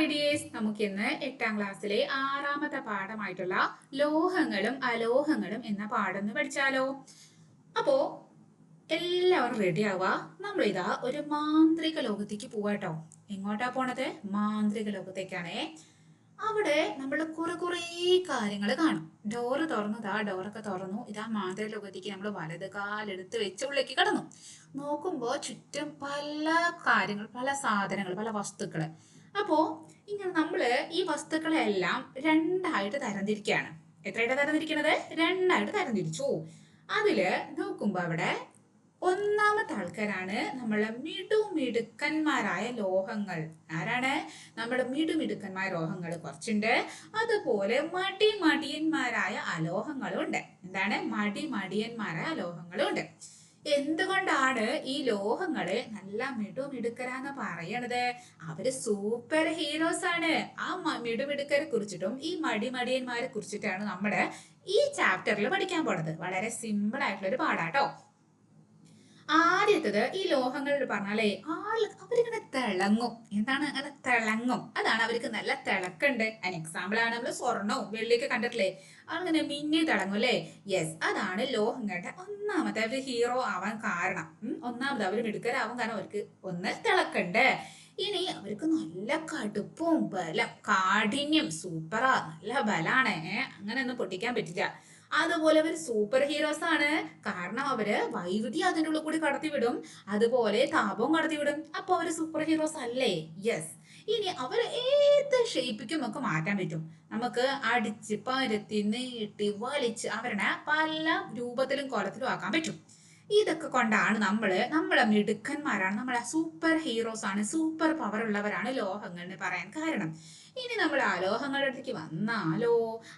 ഐഡിയേഴ്സ് നമുക്കിന്ന് 8ാം ക്ലാസ്സിലെ 6ാമത്തെ പാഠമായിട്ടുള്ള ലോഹങ്ങളും അലോഹങ്ങളും എന്ന പാഠം ഒന്ന് പഠിച്ചാലോ. അപ്പോ എല്ലാവരും റെഡി ആവുക. നമ്മളിതാ ഒരു മാന്ത്രിക ലോകത്തേക്ക് പോവാട്ടോ. എങ്ങോട്ടാ പോണത്? മാന്ത്രിക ലോകത്തേക്കാണേ. അവിടെ നമ്മൾ കുറെ കാര്യങ്ങൾ കാണും. ഡോറ് തുറന്നതാ, ഡോറൊക്കെ തുറന്നു. ഇതാ മാന്ത്രിക ലോകത്തേക്ക് നമ്മൾ വലത് കാലെടുത്ത് വെച്ച് ഉള്ളിലേക്ക് കടന്നു. നോക്കുമ്പോൾ ചുറ്റും പല കാര്യങ്ങൾ, പല സാധനങ്ങൾ, പല വസ്തുക്കള്. അപ്പോ ഇങ്ങനെ നമ്മള് ഈ വസ്തുക്കളെല്ലാം രണ്ടായിട്ട് തരംതിരിക്കുകയാണ്. എത്രയായിട്ട് തരംതിരിക്കണത്? രണ്ടായിട്ട് തരംതിരിച്ചു. അതില് നോക്കുമ്പോ അവിടെ ഒന്നാമത്തെ ആൾക്കാരാണ് നമ്മളെ മിടുമിടുക്കന്മാരായ ലോഹങ്ങൾ. ആരാണ്? നമ്മുടെ മിടുമിടുക്കന്മാര ലോഹങ്ങൾ കുറച്ചുണ്ട്. അതുപോലെ മടിയന്മാരായ അലോഹങ്ങളും ഉണ്ട്. എന്താണ്? മടിയന്മാരായ അലോഹങ്ങളും ഉണ്ട്. എന്തുകൊണ്ടാണ് ഈ ലോഹങ്ങള് നല്ല മിടുമിടുക്കരാന്ന് പറയണത്? അവര് സൂപ്പർ ഹീറോസ് ആണ്. ആ മിടുമിടുക്കരെ കുറിച്ചിട്ടും ഈ മടിയന്മാരെ കുറിച്ചിട്ടാണ് നമ്മുടെ ഈ ചാപ്റ്ററിൽ പഠിക്കാൻ പോണത്. വളരെ സിമ്പിൾ ആയിട്ടുള്ള ഒരു പാഠാട്ടോ. ആദ്യത്തത് ഈ ലോഹങ്ങൾ പറഞ്ഞാലേ അവരിങ്ങനെ തിളങ്ങും. എന്താണ്? അങ്ങനെ തിളങ്ങും. അതാണ് അവർക്ക് നല്ല തിളക്കുണ്ട്. അതിന് എക്സാമ്പിൾ ആണ് നമ്മൾ സ്വർണവും വെള്ളിയൊക്കെ കണ്ടിട്ടില്ലേ? അങ്ങനെ മിന്നി തിളങ്ങും അല്ലേ? യെസ്, അതാണ് ലോഹങ്ങളുടെ ഒന്നാമത്തെ അവർ ഹീറോ ആവാൻ കാരണം. ഒന്നാമത് അവർ മിടുക്കരാവാൻ കാരണം അവർക്ക് ഒന്ന് തിളക്കുണ്ട്. ഇനി അവർക്ക് നല്ല കടുപ്പവും ബലം, കാഠിന്യം സൂപ്പറാ, നല്ല ബലാണ്. അങ്ങനെ ഒന്നും പൊട്ടിക്കാൻ പറ്റില്ല. അതുപോലെ അവർ സൂപ്പർ ഹീറോസ് ആണ്. കാരണം അവര് വൈദ്യുതി അതിൻ്റെ ഉള്ളിൽ കൂടി കടത്തിവിടും, അതുപോലെ താപവും കടത്തിവിടും. അപ്പൊ അവര് സൂപ്പർ ഹീറോസ് അല്ലേ? യെസ്. ഇനി അവർ ഏത് ഷേപ്പിക്കും ഒക്കെ മാറ്റാൻ പറ്റും. നമുക്ക് അടിച്ച് പരത്തി നീട്ടി വലിച്ച് അവരുടെ പല രൂപത്തിലും കോലത്തിലും ആക്കാൻ പറ്റും. ഇതൊക്കെ കൊണ്ടാണ് നമ്മളെ മിടുക്കന്മാരാണ്, നമ്മളെ സൂപ്പർ ഹീറോസ് ആണ്, സൂപ്പർ പവർ ഉള്ളവരാണ് ലോഹങ്ങൾ എന്ന് പറയാൻ കാരണം. ഇനി നമ്മൾ അലോഹങ്ങളുടെ അടുത്തേക്ക് വന്നാലോ,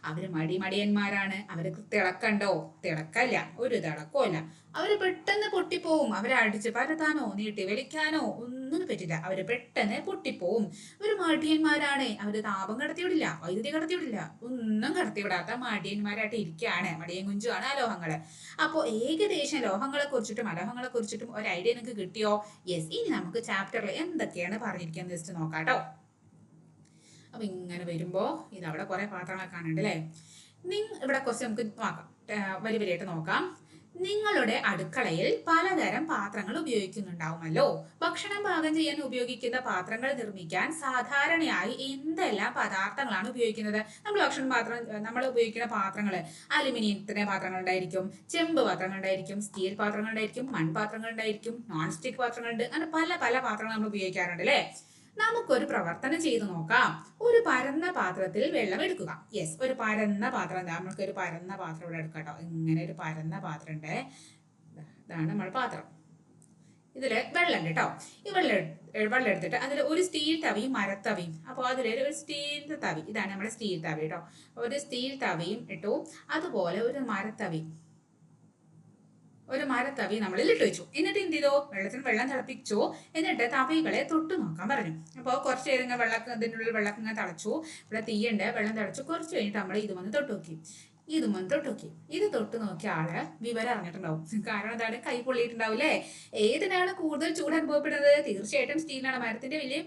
അവര് മടിയന്മാരാണ്. അവർക്ക് തിളക്കണ്ടോ? തിളക്കല്ല, ഒരു തിളക്കമില്ല. അവര് പെട്ടെന്ന് പൊട്ടിപ്പോവും. അവരെ അടിച്ച് പരത്താനോ നീട്ടി വലിക്കാനോ ഒന്നും പറ്റില്ല. അവര് പെട്ടെന്ന് പൊട്ടിപ്പോവും. ഒരു മടിയന്മാരാണ്. അവര് താപം കടത്തിവിടില്ല, വൈദ്യുതി കടത്തിവിടില്ല, ഒന്നും കടത്തിവിടാത്ത മടിയന്മാരായിട്ട് ഇരിക്കുകയാണ്. മടിയൻ കുഞ്ചുമാണ് അലോഹങ്ങള്. അപ്പോ ഏകദേശം ലോഹങ്ങളെ കുറിച്ചിട്ടും അലോഹങ്ങളെ കുറിച്ചിട്ടും ഒരു ഐഡിയ നിങ്ങൾക്ക് കിട്ടിയോ? യെസ്. ഇനി നമുക്ക് ചാപ്റ്ററിൽ എന്തൊക്കെയാണ് പറഞ്ഞിരിക്കുന്നത് ജസ്റ്റ് നോക്കാട്ടോ. അപ്പൊ ഇങ്ങനെ വരുമ്പോ ഇതവിടെ കുറെ പാത്രങ്ങളൊക്കെ കാണുന്നുണ്ട് അല്ലേ? ഇവിടെ കുറച്ച് നമുക്ക് നോക്കാം, വരിയായിട്ട് നോക്കാം. നിങ്ങളുടെ അടുക്കളയിൽ പലതരം പാത്രങ്ങൾ ഉപയോഗിക്കുന്നുണ്ടാവുമല്ലോ. ഭക്ഷണം പാകം ചെയ്യാൻ ഉപയോഗിക്കുന്ന പാത്രങ്ങൾ നിർമ്മിക്കാൻ സാധാരണയായി എന്തെല്ലാം പദാർത്ഥങ്ങളാണ് ഉപയോഗിക്കുന്നത്? നമ്മൾ ഉപയോഗിക്കുന്ന പാത്രങ്ങൾ അലുമിനിയത്തിന്റെ പാത്രങ്ങൾ ഉണ്ടായിരിക്കും, ചെമ്പ് പാത്രങ്ങൾ ഉണ്ടായിരിക്കും, സ്റ്റീൽ പാത്രങ്ങൾ ഉണ്ടായിരിക്കും, മൺപാത്രങ്ങൾ ഉണ്ടായിരിക്കും, നോൺ സ്റ്റിക് പാത്രങ്ങളുണ്ട്. അങ്ങനെ പല പല പാത്രങ്ങൾ നമ്മൾ ഉപയോഗിക്കാറുണ്ട് അല്ലേ? നമുക്കൊരു പ്രവർത്തനം ചെയ്തു നോക്കാം. ഒരു പരന്ന പാത്രത്തിൽ വെള്ളം എടുക്കുക. യെസ്, ഒരു പരന്ന പാത്രം. നമുക്ക് ഒരു പരന്ന പാത്രം ഇവിടെ എടുക്കാട്ടോ. ഇങ്ങനെ ഒരു പരന്ന പാത്രം ഉണ്ട്. ഇതാണ് നമ്മുടെ പാത്രം. ഇതില് വെള്ളം ഉണ്ട് കേട്ടോ. ഈ വെള്ളം എടുത്തിട്ട് അതിൽ ഒരു സ്റ്റീൽ തവിയും മരത്തവിയും. അപ്പോൾ ഒരു സ്റ്റീൽ തവി, ഇതാണ് നമ്മുടെ സ്റ്റീൽ തവി കേട്ടോ. ഒരു സ്റ്റീൽ തവിയും ഇട്ടു. അതുപോലെ ഒരു മരത്തവി നമ്മളിൽ ഇട്ട് വെച്ചു. എന്നിട്ട് എന്ത് ചെയ്തു? വെള്ളം തിളപ്പിച്ചു. എന്നിട്ട് തവികളെ തൊട്ട് നോക്കാൻ പറഞ്ഞു. അപ്പോൾ കുറച്ച് നേരം ഇതിനുള്ളിൽ വെള്ളം ഇങ്ങനെ തിളച്ചു. ഇവിടെ തീയുണ്ട്, വെള്ളം തിളച്ചു. കുറച്ച് കഴിഞ്ഞിട്ട് നമ്മൾ ഇത് വന്ന് തൊട്ട് നോക്കി. ഇത് തൊട്ട് നോക്കിയ ആള് വിവരം അറിഞ്ഞിട്ടുണ്ടാവും. കാരണം എന്താണ്? കൈ പൊള്ളിയിട്ടുണ്ടാവില്ലേ? ഏതിനാണ് കൂടുതൽ ചൂട് അനുഭവപ്പെടുന്നത്? തീർച്ചയായിട്ടും സ്റ്റീലിനാണ്. മരത്തിന്റെ വലിയ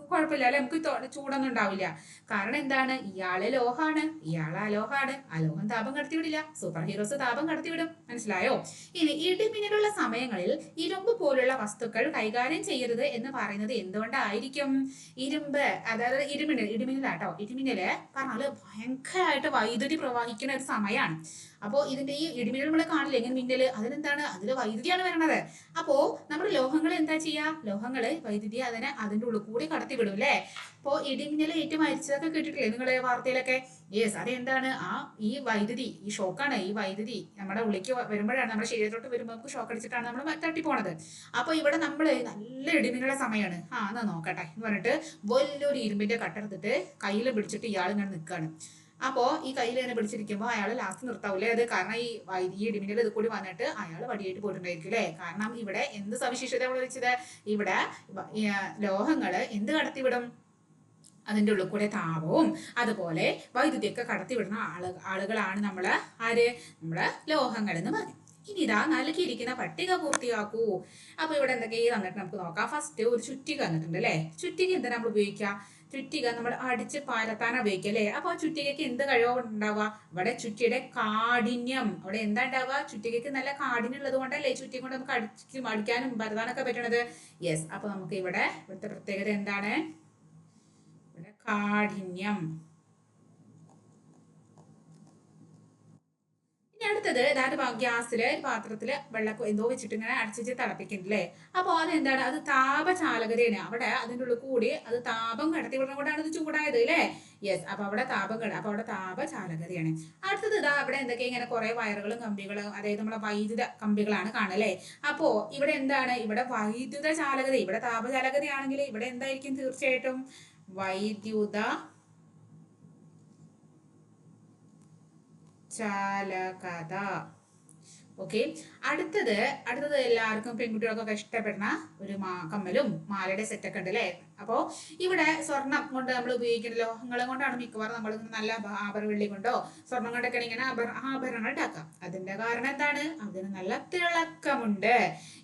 കുഴപ്പമില്ല അല്ലെ, നമുക്ക് ചൂടൊന്നും ഉണ്ടാവില്ല. കാരണം എന്താണ്? ഇയാള് ലോഹാണ്, ഇയാള് അലോഹാണ്. അലോഹം താപം കടത്തിവിടില്ല, സൂപ്പർ ഹീറോസ് താപം കടത്തിവിടും. മനസ്സിലായോ? ഇനി ഇടിമിന്നലുള്ള സമയങ്ങളിൽ ഇരുമ്പ് പോലുള്ള വസ്തുക്കൾ കൈകാര്യം ചെയ്യരുത് എന്ന് പറയുന്നത് എന്തുകൊണ്ടായിരിക്കും? ഇരുമ്പ്, അതായത് ഇടിമിന്നലാട്ടോ. ഇടിമിന്നല് പറഞ്ഞാല് ഭയങ്കരമായിട്ട് വൈദ്യുതി പ്രവാഹിക്കുന്ന ഒരു സമയമാണ്. അപ്പോൾ ഇതിന്റെ ഈ ഇടിമിന്നൽ നമ്മൾ കാണില്ല, എങ്ങനെ മിന്നല്? അതിലെന്താണ്? അതില് വൈദ്യുതിയാണ് വരണത്. അപ്പോ നമ്മുടെ ലോഹങ്ങൾ എന്താ ചെയ്യാ? ലോഹങ്ങള് വൈദ്യുതി അതിന്റെ ഉള്ളിൽ കൂടി കടത്തിവിടും അല്ലേ? ഇപ്പോ ഇടിമിന്നൽ ഏറ്റവും മരിച്ചതൊക്കെ കേട്ടിട്ടില്ലേ നിങ്ങളെ വാർത്തയിലൊക്കെ? യെസ്, അതെന്താണ്? ഈ വൈദ്യുതി, ഈ ഷോക്കാണ്. ഈ വൈദ്യുതി നമ്മുടെ ഉള്ളിലേക്ക് വരുമ്പോഴാണ്, നമ്മുടെ ശരീരത്തോട്ട് വരുമ്പോൾ നമുക്ക് ഷോക്ക് അടിച്ചിട്ടാണ് നമ്മൾ തട്ടിപ്പോണത്. അപ്പൊ ഇവിടെ നമ്മള് നല്ല ഇടിമിന്നലുള്ള സമയമാണ്. എന്നാ നോക്കട്ടെ എന്ന് പറഞ്ഞിട്ട് വലിയൊരു ഇരുമ്പിന്റെ കട്ടെടുത്തിട്ട് കയ്യിൽ പിടിച്ചിട്ട് ഇയാൾ ഇങ്ങനെ നിൽക്കുകയാണ്. അപ്പോ ഈ കയ്യിൽ ഇങ്ങനെ പിടിച്ചിരിക്കുമ്പോൾ അയാൾ ലാസ്റ്റ് നിർത്താവൂലേ അത്? കാരണം ഈ ഇടിമിന്നൽ ഇത് കൂടി വന്നിട്ട് അയാൾ വടിയായിട്ട് പോയിട്ടുണ്ടായിരിക്കും അല്ലേ? കാരണം ഇവിടെ എന്ത് സവിശേഷത നമ്മൾ വെച്ചത്? ഇവിടെ ലോഹങ്ങള് എന്ത് കടത്തിവിടും? അതിൻ്റെ ഉള്ളിൽ കൂടെ താപവും അതുപോലെ വൈദ്യുതിയൊക്കെ കടത്തിവിടുന്ന ആളുകളാണ് നമ്മളെ ലോഹങ്ങൾ എന്ന് പറയും. ഇനി ഇതാ നൽകിയിരിക്കുന്ന പട്ടിക പൂർത്തിയാക്കൂ. അപ്പൊ ഇവിടെ എന്തൊക്കെയാണ് തന്നിട്ട് നമുക്ക് നോക്കാം. ഫസ്റ്റ് ഒരു ചുറ്റിക തന്നിട്ടുണ്ട് അല്ലെ? ചുറ്റിക എന്താ നമ്മൾ ഉപയോഗിക്കുക? ചുറ്റിക നമ്മൾ അടിച്ച് പരത്താൻ ഉപയോഗിക്കുക അല്ലേ? അപ്പൊ ചുറ്റികയ്ക്ക് എന്ത് കഴിവാണ് ഉണ്ടാവുക? ഇവിടെ ചുറ്റിയുടെ കാഠിന്യം, അവിടെ എന്താ ഉണ്ടാവുക? ചുറ്റികയ്ക്ക് നല്ല കാഠിന്യം ഉള്ളത് കൊണ്ടല്ലേ ചുറ്റി കൊണ്ട് നമുക്ക് അടിക്കാനും പരത്താനൊക്കെ പറ്റണത്. യെസ്, അപ്പൊ നമുക്ക് ഇവിടുത്തെ പ്രത്യേകത എന്താണ്? ഇവിടെ കാഠിന്യം. അടുത്തത് ഇതാണ്ട് ഗ്യാസില് പാത്രത്തില് വെള്ളം എന്തോ വെച്ചിട്ട് ഇങ്ങനെ അടച്ചിട്ട് തിളപ്പിക്കുന്നുണ്ട്. അപ്പൊ അതെന്താണ്? അത് താപചാലകതയാണ്. അവിടെ അതിൻ്റെ ഉള്ളിൽ കൂടി അത് താപം കടത്തി വിടുന്ന കൊണ്ടാണ് ഇത് ചൂടായത് അല്ലേ? യെസ്, അപ്പൊ അവിടെ അപ്പൊ അവിടെ താപചാലകതയാണ്. അടുത്തത് ഇതാ അവിടെ എന്തൊക്കെ ഇങ്ങനെ കുറെ വയറുകളും കമ്പികളും, അതായത് നമ്മളെ വൈദ്യുത കമ്പികളാണ് കാണല്ലേ. അപ്പോ ഇവിടെ എന്താണ്? ഇവിടെ വൈദ്യുത ചാലകത. ഇവിടെ താപചാലകതയാണെങ്കിൽ ഇവിടെ എന്തായിരിക്കും? തീർച്ചയായിട്ടും വൈദ്യുത ചാലകത. ഓക്കെ, അടുത്തത് എല്ലാവർക്കും പെൺകുട്ടികൾക്കൊക്കെ ഇഷ്ടപ്പെടുന്ന ഒരു കമ്മലും മാലയുടെ സെറ്റൊക്കെ ഉണ്ട് അല്ലേ? അപ്പോൾ ഇവിടെ സ്വർണം കൊണ്ട് നമ്മൾ ഉപയോഗിക്കുന്ന ലോഹങ്ങളും കൊണ്ടാണ് മിക്കവാറും നമ്മൾ നല്ല വെള്ളി കൊണ്ടോ സ്വർണം കൊണ്ടൊക്കെ ഇങ്ങനെ ആഭരണങ്ങൾ ഉണ്ടാക്കാം. അതിന്റെ കാരണം എന്താണ്? അതിന് നല്ല തിളക്കമുണ്ട്.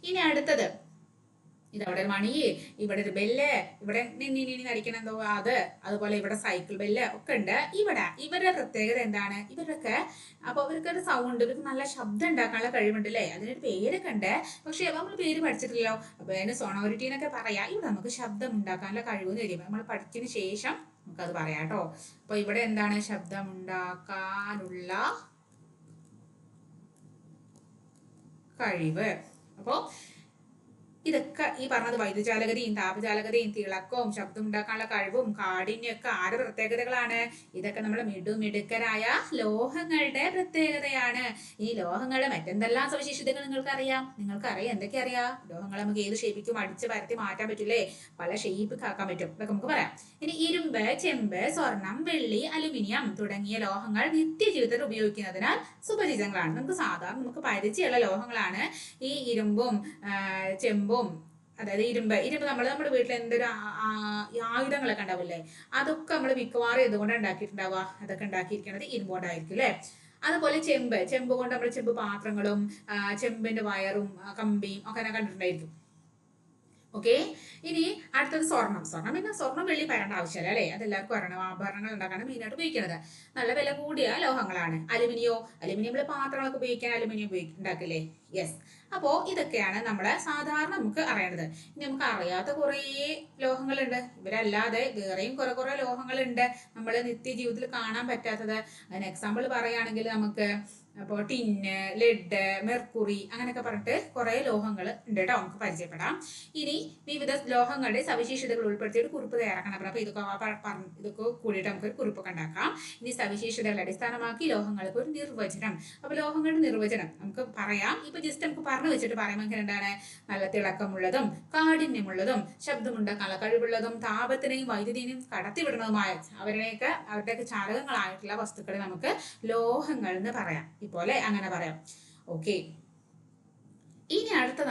ഇനി അടുത്തത് ഇതവിടെ ഒരു മണി, ഇവിടെ ഒരു ബെല്ല്, ഇവിടെ നിന്നി നടിക്കണെന്തോ അതുപോലെ ഇവിടെ സൈക്കിൾ ബെല്ല് ഒക്കെ ഉണ്ട്. ഇവരുടെ പ്രത്യേകത എന്താണ്? അപ്പൊ ഇവർക്കൊരു സൗണ്ട്, ഇവർക്ക് നല്ല ശബ്ദം ഉണ്ടാക്കാനുള്ള കഴിവുണ്ട് അല്ലേ? അതിനൊരു പേരൊക്കെ ഉണ്ട്, പക്ഷെ നമ്മൾ പേര് പഠിച്ചിട്ടില്ലല്ലോ. അപ്പൊ അതിന് സോണോറിറ്റി എന്നൊക്കെ പറയാം. ഇവിടെ നമുക്ക് ശബ്ദം ഉണ്ടാക്കാനുള്ള കഴിവ് തരും. നമ്മൾ പഠിച്ചതിന് ശേഷം നമുക്കത് പറയാം കേട്ടോ. അപ്പൊ ഇവിടെ എന്താണ്? ശബ്ദം ഉണ്ടാക്കാനുള്ള കഴിവ്. അപ്പോ ഇതൊക്കെ ഈ പറഞ്ഞത് വൈദ്യുചാലകതയും താപചാലകതയും തിളക്കവും ശബ്ദം ഉണ്ടാക്കാനുള്ള കഴിവും കാഠിന്യം ഒക്കെ ആരുടെ പ്രത്യേകതകളാണ്? ഇതൊക്കെ നമ്മുടെ മിടുക്കരായ ലോഹങ്ങളുടെ പ്രത്യേകതയാണ്. ഈ ലോഹങ്ങളുടെ മറ്റെന്തെല്ലാം സവിശേഷതകൾ നിങ്ങൾക്കറിയാം? എന്തൊക്കെ അറിയാം? ലോഹങ്ങൾ നമുക്ക് ഏത് ഷേപ്പിക്കും അടിച്ച് പരത്തി മാറ്റാൻ പറ്റില്ലേ? പല ഷേപ്പ് ആക്കാൻ പറ്റും. ഇതൊക്കെ നമുക്ക് പറയാം. ഇനി ഇരുമ്പ്, ചെമ്പ്, സ്വർണം, വെള്ളി, അലുമിനിയം തുടങ്ങിയ ലോഹങ്ങൾ നിത്യജീവിതത്തിൽ ഉപയോഗിക്കുന്നതിനാൽ സുപരിചിതങ്ങളാണ്. നമുക്ക് പരിചയമുള്ള ലോഹങ്ങളാണ് ഈ ഇരുമ്പും ചെമ്പും. അതായത് ഇരുമ്പ് നമ്മുടെ വീട്ടിൽ എന്തൊരു ആയുധങ്ങളൊക്കെ ഉണ്ടാവില്ലേ? അതൊക്കെ നമ്മൾ മിക്കവാറും ഇതുകൊണ്ട് ഉണ്ടാക്കിയിട്ടുണ്ടാവുക. അതൊക്കെ ഉണ്ടാക്കിയിരിക്കുന്നത് ഇരുമ്പോണ്ടായിരിക്കും അല്ലെ? അതുപോലെ ചെമ്പ് കൊണ്ട് നമ്മൾ ചെമ്പ് പാത്രങ്ങളും ചെമ്പിന്റെ വയറും കമ്പിയും ഒക്കെ കണ്ടിട്ടുണ്ടായിരിക്കും. ഓക്കെ, ഇനി അടുത്തത് സ്വർണം. പിന്നെ സ്വർണം വെള്ളി പറയേണ്ട ആവശ്യമില്ല അല്ലെ? അതെല്ലാവർക്കും അറിയണം. ആഭരണങ്ങൾ ഉണ്ടാക്കാണ് മെയിനായിട്ട് ഉപയോഗിക്കുന്നത്. നല്ല വില കൂടിയ ലോഹങ്ങളാണ്. അലുമിനിയം പാത്രങ്ങളൊക്കെ ഉപയോഗിക്കാൻ അലുമിനിയം ഉണ്ടാക്കില്ലേ? യെസ്, അപ്പോ ഇതൊക്കെയാണ് നമ്മളെ സാധാരണ നമുക്ക് അറിയേണ്ടത്. ഇനി നമുക്ക് അറിയാത്ത കുറേ ലോഹങ്ങളുണ്ട്. ഇവരല്ലാതെ വേറെയും കുറെ ലോഹങ്ങളുണ്ട് നമ്മൾ നിത്യജീവിതത്തിൽ കാണാൻ പറ്റാത്തത്. അതിന് എക്സാമ്പിൾ പറയുകയാണെങ്കിൽ നമുക്ക് അപ്പോൾ ടിന്ന്, ലെഡ്, മെർക്കുറി അങ്ങനെയൊക്കെ പറഞ്ഞിട്ട് കുറെ ലോഹങ്ങൾ ഉണ്ട് കേട്ടോ. നമുക്ക് പരിചയപ്പെടാം. ഇനി വിവിധ ലോഹങ്ങളുടെ സവിശേഷതകൾ ഉൾപ്പെടുത്തിയിട്ട് കുറിപ്പ് തയ്യാറാക്കണം. അപ്പൊ ഇതൊക്കെ കൂടിയിട്ട് നമുക്ക് കുറിപ്പൊക്കെ ഉണ്ടാക്കാം. ഇനി സവിശേഷതകളെ അടിസ്ഥാനമാക്കി ലോഹങ്ങൾക്ക് ഒരു നിർവചനം. അപ്പൊ ലോഹങ്ങളുടെ നിർവചനം നമുക്ക് പറയാം. ഇപ്പൊ ജസ്റ്റ് നമുക്ക് പറഞ്ഞു വെച്ചിട്ട് പറയാം. എന്താണ്? നല്ല തിളക്കമുള്ളതും കാഠിന്യമുള്ളതും ശബ്ദമുണ്ടാക്കാനുള്ള കഴിവുള്ളതും താപത്തിനെയും വൈദ്യുതിനെയും കടത്തിവിടുന്നതുമായ അവരുടെയൊക്കെ ചാലകങ്ങളായിട്ടുള്ള വസ്തുക്കളെ നമുക്ക് ലോഹങ്ങൾ എന്ന് പറയാം. ഇപ്പോലെ അങ്ങനെ പറയാം. ഓക്കെ, ഇനി അടുത്ത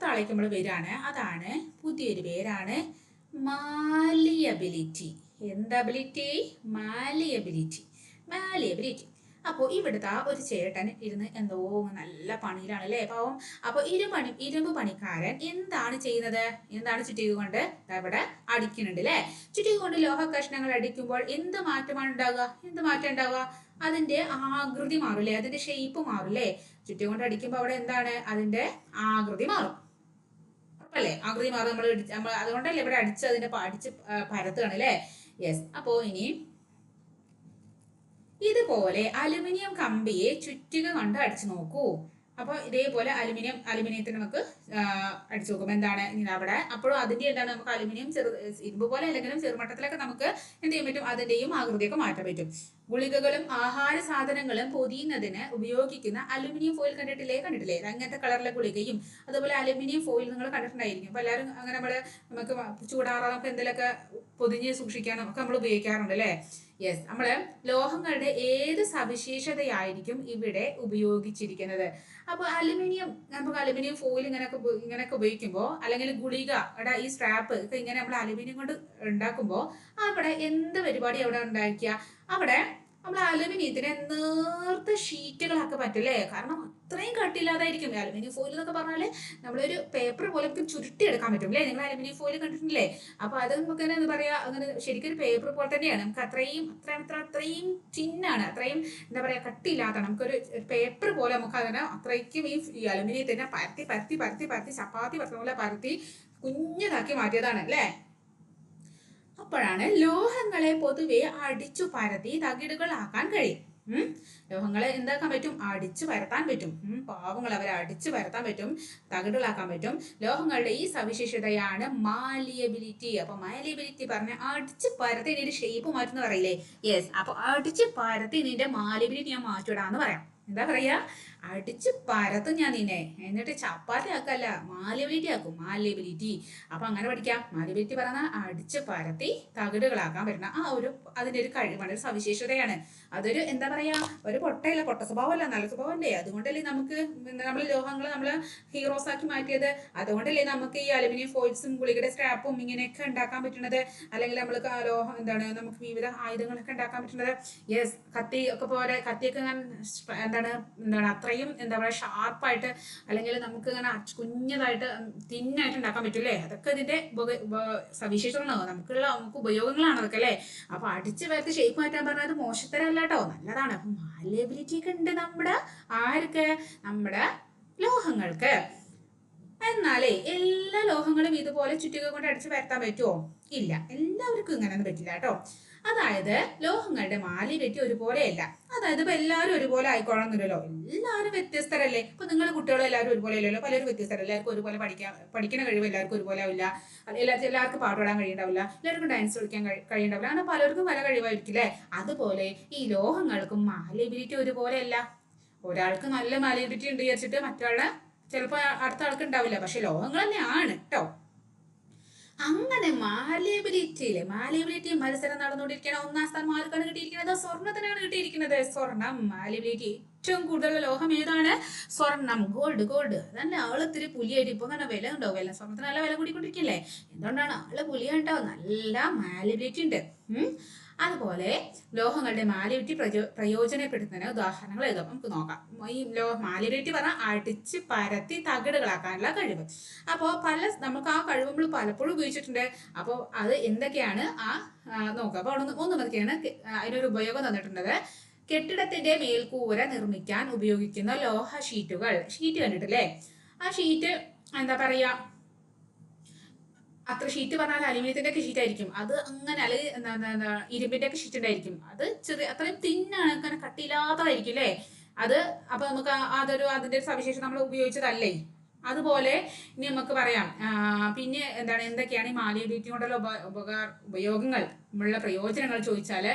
ആളേക്ക് നമ്മൾ വരികയാണ്. അതാണ് പുതിയൊരു പേരാണ് മാലിയബിലിറ്റി. എന്താ അബിലിറ്റി? മാലിയബിലിറ്റി. അപ്പോൾ ഇവിടുത്തെ ഒരു ചേട്ടൻ ഇരുന്ന് എന്തോ നല്ല പണിയിലാണ് അല്ലേ? പാവം. അപ്പൊ ഇരുമ്പ് പണിക്കാരൻ എന്താണ് ചെയ്യുന്നത്? ചുറ്റിക കൊണ്ട് ഇവിടെ അടിക്കുന്നുണ്ട് അല്ലേ? ചുറ്റിക കൊണ്ട് ലോഹ കഷ്ണങ്ങൾ അടിക്കുമ്പോൾ എന്ത് മാറ്റമാണ് ഉണ്ടാവുക? അതിന്റെ ആകൃതി മാറില്ലേ? അതിന്റെ ഷേപ്പ് മാറില്ലേ? ചുറ്റിക കൊണ്ട് അടിക്കുമ്പോൾ അവിടെ എന്താണ്? അതിന്റെ ആകൃതി മാറും. ഉറപ്പല്ലേ? ആകൃതി മാറും. നമ്മൾ അതുകൊണ്ടല്ലേ ഇവിടെ അടിച്ച് പരത്തുകയാണ് അല്ലേ? യെസ്. അപ്പോ ഇനി ഇതുപോലെ അലുമിനിയം കമ്പിയെ ചുറ്റിക കൊണ്ട് അടിച്ചു നോക്കൂ. അപ്പൊ ഇതേപോലെ അലുമിനിയത്തിന് നമുക്ക് അടിച്ചു നോക്കുമ്പോൾ എന്താണ് അവിടെ? അപ്പോഴും അതിന്റെ എന്താണ്? നമുക്ക് അലുമിനിയം ഇരുമ്പ് പോലെ അല്ലെങ്കിലും ചെറുമട്ടത്തിലൊക്കെ നമുക്ക് എന്ത് ചെയ്യാൻ പറ്റും? അതിന്റെയും ആകൃതിയൊക്കെ മാറ്റാൻ പറ്റും. ഗുളികകളും ആഹാര സാധനങ്ങളും പൊതിയുന്നതിന് ഉപയോഗിക്കുന്ന അലുമിനിയം ഫോയിൽ കണ്ടിട്ടില്ലേ? അങ്ങനത്തെ കളറിലെ ഗുളികയും അതുപോലെ അലുമിനിയം ഫോയിൽ നിങ്ങൾ കണ്ടിട്ടുണ്ടായിരിക്കും. അപ്പൊ എല്ലാവരും അങ്ങനെ നമുക്ക് ചൂടാറാൻ നമുക്ക് എന്തെങ്കിലുമൊക്കെ പൊതിഞ്ഞ് സൂക്ഷിക്കാനും ഒക്കെ നമ്മൾ ഉപയോഗിക്കാറുണ്ട് അല്ലേ? യെസ്, നമ്മള് ലോഹങ്ങളുടെ ഏത് സവിശേഷതയായിരിക്കും ഇവിടെ ഉപയോഗിച്ചിരിക്കുന്നത്? അപ്പൊ നമുക്ക് അലുമിനിയം ഫോയിൽ ഇങ്ങനെയൊക്കെ ഉപയോഗിക്കുമ്പോൾ, അല്ലെങ്കിൽ ഗുളിക ഈ സ്ട്രാപ്പ് ഒക്കെ ഇങ്ങനെ നമ്മൾ അലുമിനിയം കൊണ്ട് ഉണ്ടാക്കുമ്പോൾ അവിടെ എന്ത് പരിപാടി അവിടെ ഉണ്ടാക്കിയ? അവിടെ നമ്മൾ അലുമിനിയത്തിനെ നേർത്ത ഷീറ്റുകളാക്കാൻ പറ്റും അല്ലേ? കാരണം അത്രയും കട്ടിയില്ലാതായിരിക്കും അലുമിനിയം ഫോയിൽ എന്നൊക്കെ പറഞ്ഞാല് നമ്മളൊരു പേപ്പർ പോലെ നമുക്ക് ചുരുട്ടിയെടുക്കാൻ പറ്റും അല്ലേ? നിങ്ങൾ അലുമിനിയം ഫോയിൽ കണ്ടിട്ടില്ലേ? അപ്പൊ അത് നമുക്ക് എന്താ പറയാ, അങ്ങനെ ശരിക്കും ഒരു പേപ്പർ പോലെ തന്നെയാണ്. നമുക്ക് അത്രയും തിന്നാണ്, അത്രയും എന്താ പറയാ കട്ടിയില്ലാത്തതാണ്. നമുക്കൊരു പേപ്പർ പോലെ നമുക്ക് അതിനെ അത്രയ്ക്കും ഈ അലുമിനിയത്തിനെ പരത്തി പരത്തി പരത്തി പരത്തി ചപ്പാത്തി പരത്തുന്ന പോലെ പരത്തി കുഞ്ഞതാക്കി മാറ്റിയതാണ് അല്ലേ? അപ്പോഴാണ് ലോഹങ്ങളെ പൊതുവെ അടിച്ചു പരത്തി തകിടുകളാക്കാൻ കഴിയും. ലോഹങ്ങളെ എന്താക്കാൻ പറ്റും? അടിച്ചു പരത്താൻ പറ്റും. പാവങ്ങൾ അവരെ അടിച്ചു പരത്താൻ പറ്റും, തകിടുകളാക്കാൻ പറ്റും. ലോഹങ്ങളുടെ ഈ സവിശേഷതയാണ് മാലിയബിലിറ്റി. അപ്പൊ മാലിയബിലിറ്റി പറഞ്ഞ അടിച്ചു പരത്തി ഇതിന്റെ ഷേപ്പ് മാറ്റുന്ന പറയില്ലേ? യെസ്. അപ്പൊ അടിച്ചു പരത്തി ഇതിന്റെ മാലിയബിലിറ്റി ഞാൻ മാറ്റിവിടാന്ന് പറയാം. എന്താ പറയാ? അടിച്ച് പരത്തും ഞാൻ നിന്നെ, എന്നിട്ട് ചപ്പാത്തി ആക്കല്ല മാലിയബിലിറ്റി ആക്കും. മാലിയബിലിറ്റി. അപ്പൊ അങ്ങനെ പഠിക്കാം. മാലിയബിലിറ്റി പറഞ്ഞ അടിച്ച് പരത്തി തകിടുകളാക്കാൻ പറ്റുന്ന അതിന്റെ ഒരു കഴിവാണ്, ഒരു സവിശേഷതയാണ്. അതൊരു എന്താ പറയാ, ഒരു പൊട്ട സ്വഭാവമല്ല, നല്ല സ്വഭാവമല്ലേ? അതുകൊണ്ടല്ലേ നമുക്ക് നമ്മള് ലോഹങ്ങൾ നമ്മള് ഹീറോസ് ആക്കി മാറ്റിയത്. അതുകൊണ്ടല്ലേ നമുക്ക് ഈ അലുമിനിയം ഫോയിൽസും ഗുളികയുടെ സ്ക്രാപ്പും ഇങ്ങനെയൊക്കെ ഉണ്ടാക്കാൻ പറ്റുന്നത്. അല്ലെങ്കിൽ നമ്മൾ ലോഹം നമുക്ക് വിവിധ ആയുധങ്ങളൊക്കെ ഉണ്ടാക്കാൻ പറ്റുന്നത്. യെസ്. കത്തി ഒക്കെ പോലെ കത്തിയൊക്കെ എന്താണ് അത്രയും എന്താ പറയുക ഷാർപ്പായിട്ട്, അല്ലെങ്കിൽ നമുക്ക് ഇങ്ങനെ കുഞ്ഞതായിട്ട് തിന്നായിട്ട് ഉണ്ടാക്കാൻ പറ്റൂല്ലേ? അതൊക്കെ ഇതിന്റെ സവിശേഷതകളാണ്, നമുക്ക് ഉപയോഗങ്ങളാണ് അതൊക്കെ അല്ലേ? അപ്പൊ അടിച്ചു വരത്ത് ഷേപ്പ് മാറ്റാൻ പറഞ്ഞാൽ അത് മോശത്തരല്ല കേട്ടോ, നല്ലതാണ്. അപ്പൊ മാലിയബിലിറ്റി ഒക്കെ ഉണ്ട് നമ്മുടെ ലോഹങ്ങൾക്ക്. എന്നാലേ എല്ലാ ലോഹങ്ങളും ഇതുപോലെ ചുറ്റിക കൊണ്ട് അടിച്ചു പരത്താൻ പറ്റുമോ? ഇല്ല, എല്ലാവർക്കും ഇങ്ങനെയൊന്നും പറ്റില്ല കേട്ടോ. അതായത് ലോഹങ്ങളുടെ മാലിന്യറ്റി ഒരുപോലെയല്ല. അതായത് ഇപ്പൊ എല്ലാവരും ഒരുപോലെ ആയിക്കോളണമെന്നില്ലല്ലോ, എല്ലാവരും വ്യത്യസ്തരല്ലേ? ഇപ്പൊ നിങ്ങളുടെ കുട്ടികളും എല്ലാവരും ഒരുപോലെ അല്ലല്ലോ, പലരും വ്യത്യസ്തരല്ല. എല്ലാവർക്കും ഒരുപോലെ പഠിക്കുന്ന കഴിവ് എല്ലാവർക്കും ഒരുപോലെ ആവില്ല. എല്ലാവർക്കും പാട്ട് പാടാൻ കഴിയുണ്ടാവില്ല, എല്ലാവർക്കും ഡാൻസ് കളിക്കാൻ കഴിയുണ്ടാവില്ല. അങ്ങനെ പലർക്കും പല കഴിവായിരിക്കില്ലേ? അതുപോലെ ഈ ലോഹങ്ങൾക്കും മാലിയബിലിറ്റി ഒരുപോലെയല്ല. ഒരാൾക്ക് നല്ല മാലിയബിലിറ്റി ഉണ്ട് വിചാരിച്ചിട്ട് മറ്റൊരാളെ ചിലപ്പോൾ അടുത്ത ആൾക്ക് ഉണ്ടാവില്ല. പക്ഷെ ലോഹങ്ങൾ തന്നെയാണ് കേട്ടോ. അങ്ങനെ മാലിയബിലിറ്റി മത്സരം നടന്നുകൊണ്ടിരിക്കുകയാണ്. 1ാം സ്ഥാനം ആർക്കാണ് കിട്ടിയിരിക്കുന്നത്? സ്വർണ്ണത്തിനാണ് കിട്ടിയിരിക്കുന്നത്. സ്വർണം. മാലിയബിലിറ്റി ഏറ്റവും കൂടുതൽ ലോഹം ഏതാണ്? സ്വർണം. ഗോൾഡ്. അതന്നെ ആളിത്തിരി പുലിയായിട്ട് ഇപ്പൊ അങ്ങനെ വില ഉണ്ടാവും. സ്വർണ്ണത്തിന് നല്ല വില കൂടിക്കൊണ്ടിരിക്കില്ലേ? എന്തുകൊണ്ടാണ്? ആള് പുലിയുണ്ടാവും, നല്ല മാലിയബിലിറ്റി ഉണ്ട്. അതുപോലെ ലോഹങ്ങളുടെ മാലിയബിലിറ്റി പ്രയോജനപ്പെടുത്തുന്ന ഉദാഹരണങ്ങൾ എഴുതാം. നമുക്ക് നോക്കാം. ഈ മാലിയബിലിറ്റി പറഞ്ഞാൽ അടിച്ച് പരത്തി തകിടുകളാക്കാനുള്ള കഴിവ്. അപ്പോൾ നമുക്ക് ആ കഴിവ് നമ്മൾ പലപ്പോഴും ഉപയോഗിച്ചിട്ടുണ്ട്. അപ്പോൾ അത് എന്തൊക്കെയാണ് നോക്കാം. അപ്പോൾ അവിടെ ഒന്നൊക്കെയാണ് അതിനൊരു ഉപയോഗം തന്നിട്ടുള്ളത്. കെട്ടിടത്തിന്റെ മേൽക്കൂര നിർമ്മിക്കാൻ ഉപയോഗിക്കുന്ന ലോഹ ഷീറ്റ് കണ്ടിട്ടില്ലേ? ആ ഷീറ്റ് എന്താ പറയാ, അത്ര ഷീറ്റ് പറഞ്ഞാൽ അലുമിനിയത്തിന്റെ ഒക്കെ ഷീറ്റ് ആയിരിക്കും അത്. അങ്ങനെ അല്ലെങ്കിൽ എന്താ ഇരുമ്പിന്റെ ഒക്കെ ഷീറ്റ് ഉണ്ടായിരിക്കും അത്. അത്രയും തിന്നാണ്, അങ്ങനെ കട്ടിയില്ലാത്തതായിരിക്കും അല്ലേ അത്. അപ്പൊ നമുക്ക് അതിന്റെ ഒരു സവിശേഷത നമ്മൾ ഉപയോഗിച്ചതല്ലേ? അതുപോലെ ഇനി നമുക്ക് പറയാം. പിന്നെ എന്തൊക്കെയാണ് ഈ മാലിയബിലിറ്റി കൊണ്ടുള്ള ഉപയോഗങ്ങൾ, നമ്മളുടെ പ്രയോജനങ്ങൾ ചോദിച്ചാല്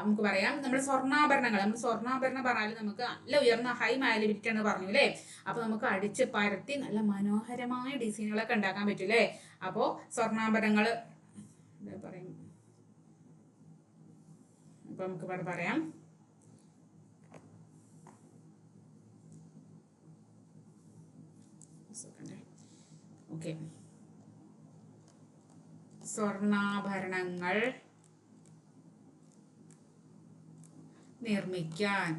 നമുക്ക് പറയാം. നമ്മൾ സ്വർണ്ണാഭരണം പറഞ്ഞാൽ നമുക്ക് നല്ല ഉയർന്ന ഹൈ മാലിയബിലിറ്റി ആണ് പറഞ്ഞു അല്ലേ? അപ്പൊ നമുക്ക് അടിച്ച് പരത്തി നല്ല മനോഹരമായ ഡിസൈനുകളൊക്കെ ഉണ്ടാക്കാൻ പറ്റും അല്ലേ? അപ്പോ സ്വർണ്ണാഭരണങ്ങൾ എന്താ പറയും, അപ്പൊ നമുക്ക് ഇവിടെ പറയാം. ഓക്കെ, സ്വർണ്ണാഭരണങ്ങൾ നിർമ്മിക്കാൻ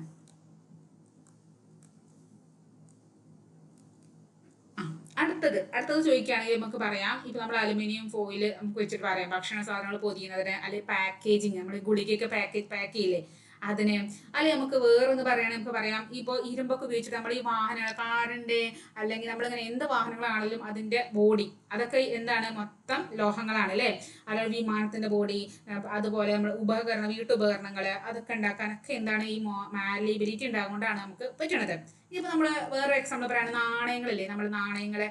അടുത്തത് ചോദിക്കുകയാണെങ്കിൽ നമുക്ക് പറയാം. ഇപ്പൊ നമ്മൾ അലുമിനിയം ഫോയിൽ നമുക്ക് വെച്ചിട്ട് പറയാം, ഭക്ഷണ സാധനങ്ങൾ പൊതിയുന്നതിന്, അല്ലെങ്കിൽ പാക്കേജിങ്, നമ്മൾ ഗുളികയൊക്കെ പാക്ക് ചെയ്യില്ലേ അതിന്. അല്ലെങ്കിൽ നമുക്ക് വേറൊന്ന് പറയുകയാണെങ്കിൽ നമുക്ക് പറയാം, ഇപ്പോൾ ഇരുമ്പൊക്കെ ഉപയോഗിച്ചിട്ട് നമ്മൾ ഈ വാഹനങ്ങൾ, കാറിന്റെ അല്ലെങ്കിൽ നമ്മളിങ്ങനെ എന്ത് വാഹനങ്ങളാണെങ്കിലും അതിന്റെ ബോഡി അതൊക്കെ എന്താണ്? മൊത്തം ലോഹങ്ങളാണ് അല്ലേ? അല്ലെങ്കിൽ വിമാനത്തിന്റെ ബോഡി, അതുപോലെ നമ്മൾ വീട്ടുപകരണങ്ങൾ അതൊക്കെ ഉണ്ടാക്കാനൊക്കെ എന്താണ്? ഈ മാലിയബിലിറ്റി ഉണ്ടാകൊണ്ടാണ് നമുക്ക് പറ്റണത്. ഇപ്പൊ നമ്മള് വേറെ എക്സാമ്പിൾ പറയുകയാണെങ്കിൽ നാണയങ്ങളില്ലേ, നമ്മൾ നാണയങ്ങളെ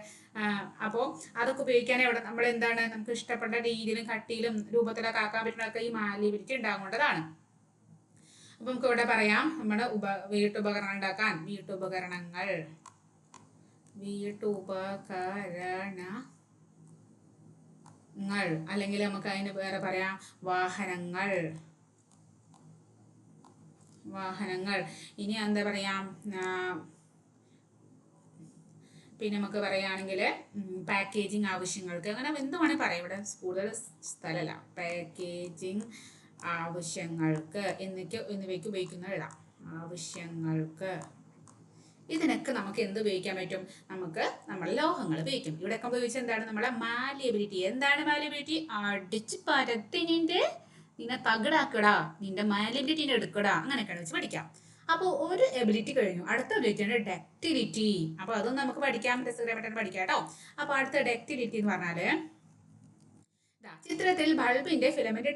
അപ്പോൾ അതൊക്കെ ഉപയോഗിക്കാൻ നമ്മൾ എന്താണ്? നമുക്ക് ഇഷ്ടപ്പെട്ട രീതിയിലും കട്ടിയിലും രൂപത്തിലൊക്കെ ആക്കാൻ പറ്റുന്നതൊക്കെ ഈ മാലിയബിലിറ്റി ഉണ്ടാകൊണ്ടതാണ്. അപ്പൊ നമുക്ക് ഇവിടെ പറയാം, നമ്മുടെ വീട്ടുപകരണങ്ങൾ ഉണ്ടാക്കാൻ വീട്ടുപകരണങ്ങൾ അല്ലെങ്കിൽ നമുക്ക് അതിന് വേറെ പറയാം വാഹനങ്ങൾ. ഇനി എന്താ പറയാം, പിന്നെ നമുക്ക് പറയുകയാണെങ്കിൽ പാക്കേജിങ് ആവശ്യങ്ങൾക്ക്, അങ്ങനെ എന്ത് വേണമെങ്കിൽ പറയാം. ഇവിടെ കൂടുതൽ സ്ഥലമല്ല. പാക്കേജിങ് ആവശ്യങ്ങൾക്ക് എന്നിവയ്ക്ക് ഉപയോഗിക്കുന്ന എഴുതാം. ആവശ്യങ്ങൾക്ക്. ഇതിനൊക്കെ നമുക്ക് എന്ത് ഉപയോഗിക്കാൻ പറ്റും? നമുക്ക് നമ്മുടെ ലോഹങ്ങൾ ഉപയോഗിക്കും. ഇവിടെയൊക്കെ ഉപയോഗിച്ച് എന്താണ് നമ്മുടെ മാലിയബിലിറ്റി. എന്താണ് മാലിയബിലിറ്റി? അടിച്ച് പരത്തി നിന്നെ തകിടാക്കടാ, നിന്റെ മാലിയബിലിറ്റിനെ എടുക്കടാ, അങ്ങനെയൊക്കെയാണ് വെച്ച് പഠിക്കാം. അപ്പോൾ ഒരു എബിലിറ്റി കഴിഞ്ഞു. അടുത്ത എബിലിറ്റിയാണ് ഡക്റ്റിലിറ്റി. അപ്പോൾ അതൊന്നും നമുക്ക് പഠിക്കാം, രസകരമായിട്ടാണ് പഠിക്കാം കേട്ടോ. അപ്പോൾ അടുത്ത ഡക്റ്റിലിറ്റി എന്ന് പറഞ്ഞാല് ചിത്രത്തിൽ ബൾബിന്റെ ഫിലമെന്റ്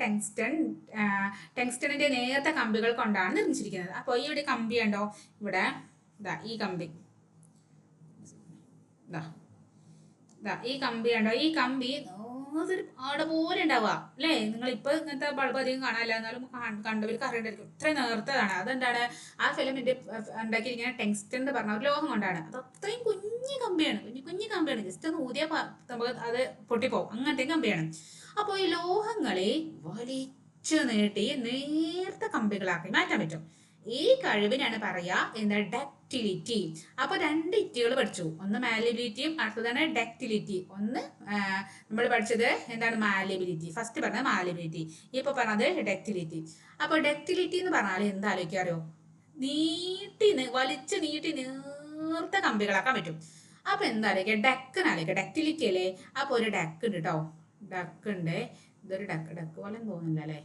ടെങ്സ്റ്റണിന്റെ നേർത്ത കമ്പികൾ കൊണ്ടാണ് നിർമ്മിച്ചിരിക്കുന്നത്. അപ്പോൾ ഈ ഇവിടെ കമ്പി ഉണ്ടോ? ഇവിടെ ഈ കമ്പി, ഈ കമ്പി ഉണ്ടോ? ഈ കമ്പി ആടെ പോലെ ഉണ്ടാവുക അല്ലേ? നിങ്ങൾ ഇപ്പൊ ഇങ്ങനത്തെ ബൾബ് അധികം കാണാനില്ല, എന്നാലും കണ്ടവർക്ക് അറിയേണ്ടിരിക്കും. ഇത്രയും നേർത്തതാണ്. അതെന്താണ്? ആ ഫിലമെന്റ് ഉണ്ടാക്കിയിരിക്കുന്ന ടെങ്സ്റ്റൺ എന്ന് പറഞ്ഞ ഒരു ലോഹം കൊണ്ടാണ്. അത് അത്രയും കുഞ്ഞു കമ്പിയാണ്, കുഞ്ഞു കമ്പിയാണ്. ജസ്റ്റ് ഒന്ന് ഊതിയ അത് പൊട്ടിപ്പോവും, അങ്ങനത്തെ കമ്പിയാണ്. അപ്പോൾ ഈ ലോഹങ്ങളെ വലിച്ചു നീട്ടി നേർത്ത കമ്പികളാക്കി മാറ്റാൻ പറ്റും. ഈ കഴിവിനാണ് പറയാ എന്താ? ഡക്റ്റിലിറ്റി. അപ്പൊ 2 ഇറ്റികൾ പഠിച്ചു. ഒന്ന് മാലിബിലിറ്റിയും അടുത്തതാണ് ഡക്റ്റിലിറ്റി. ഒന്ന് നമ്മൾ പഠിച്ചത് എന്താണ്? മാലിബിലിറ്റി. ഫസ്റ്റ് പറഞ്ഞത് മാലിബിലിറ്റി, ഇപ്പൊ പറഞ്ഞത് ഡക്റ്റിലിറ്റി. അപ്പൊ ഡക്റ്റിലിറ്റി എന്ന് പറഞ്ഞാൽ എന്താ ആലോചിക്കാറോ? വലിച്ചു നീട്ടി നേർത്ത കമ്പികളാക്കാൻ പറ്റും. അപ്പൊ എന്താ ആലോചിക്കുക? ഡക്കിനാലോചിക്കുക. ഡക്റ്റിലിറ്റി അല്ലേ? അപ്പൊ ഒരു ഡക്ക് ഉണ്ട് കേട്ടോ. ഡക്ക് ഉണ്ട്. ഇതൊരു ഡക്ക് പോലെ തോന്നുന്നില്ല അല്ലേ?